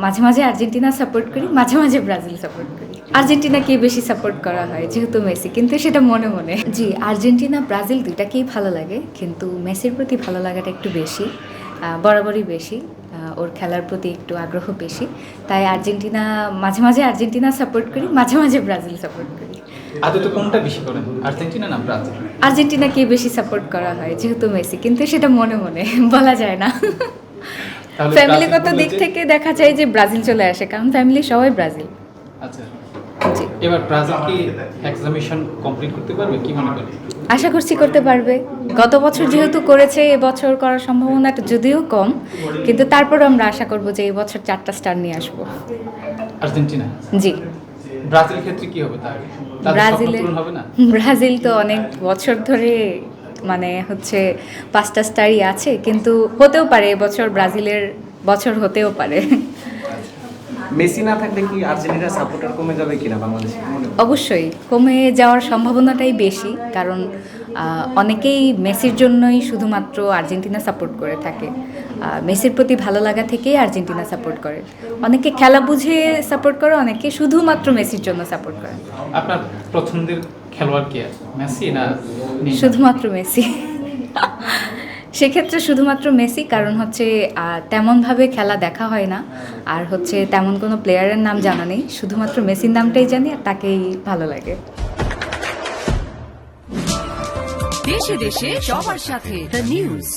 মাঝে মাঝে Argentina support করি, মাঝে মাঝে ব্রাজিল সাপোর্ট করি। আর্জেন্টিনাকে বেশি সাপোর্ট করা হয় যেহেতু মেসি, কিন্তু সেটা মনে মনে। জি, আর্জেন্টিনা ব্রাজিল দুইটাকেই ভালো লাগে, কিন্তু মেসির প্রতি ভালো লাগাটা একটু বেশি, বরাবরই বেশি। ওর খেলার প্রতি একটু আগ্রহ বেশি, তাই আর্জেন্টিনা মাঝে মাঝে আর্জেন্টিনা সাপোর্ট করি, মাঝে মাঝে ব্রাজিল সাপোর্ট করি। আদতে কোনটা বেশি করেন, আর্জেন্টিনা না ব্রাজিল? আর্জেন্টিনাকে বেশি সাপোর্ট করা হয় যেহেতু মেসি, কিন্তু সেটা মনে মনে বলা যায় না। তাহলে ফ্যামিলিগত ব্রাজিল দিক বলে যে- থেকে দেখা যায় যে ব্রাজিল চলে আসে, কারণ ফ্যামিলি সবাই ব্রাজিল। আচ্ছা, জি, এবার ব্রাজিল কি এক্সামিশন কমপ্লিট করতে পারবে, কি মনে করেন? আশা করছি করতে পারবে। গত বছর যেহেতু করেছে, এবছর করার সম্ভাবনাটা যদিও কম, কিন্তু তারপরও আমরা আশা করব যে এই বছর 4টা স্টার নিয়ে আসবো। আর্জেন্টিনা। জি, ব্রাজিলের ক্ষেত্রে কি হবে তার? তাদের স্বপ্ন ব্রাজিলে পূরণ হবে না? ব্রাজিল তো অনেক বছর ধরে মানে হচ্ছে 5টা স্টারই আছে, কিন্তু হতেও পারে এবছর ব্রাজিলের বছর হতেও পারে। মেসি না থাকলে কি আর্জেন্টিনার সাপোর্টার কমে যাবে কিনা বাংলাদেশে? অবশ্যই কমে যাওয়ার সম্ভাবনাটাই বেশি, কারণ অনেকেই মেসির জন্যই শুধুমাত্র আর্জেন্টিনা সাপোর্ট করে থাকে। মেসির প্রতি ভালো লাগা থেকেই আর্জেন্টিনা সাপোর্ট করে। অনেকে খেলা বুঝে সাপোর্ট করে, অনেকে শুধুমাত্র মেসির জন্য সাপোর্ট করে। আপনার পছন্দের খেলোয়াড় কে আছে, মেসি না নেইমার? শুধুমাত্র মেসি। সেক্ষেত্রে শুধুমাত্র মেসি, কারণ হচ্ছে তেমনভাবে খেলা দেখা হয় না, আর হচ্ছে তেমন কোনো প্লেয়ারের নাম জানা নেই, শুধুমাত্র মেসির নামটাই জানি আর তাকেই ভালো লাগে। দেশে দেশে সবার সাথে দ্য নিউজ।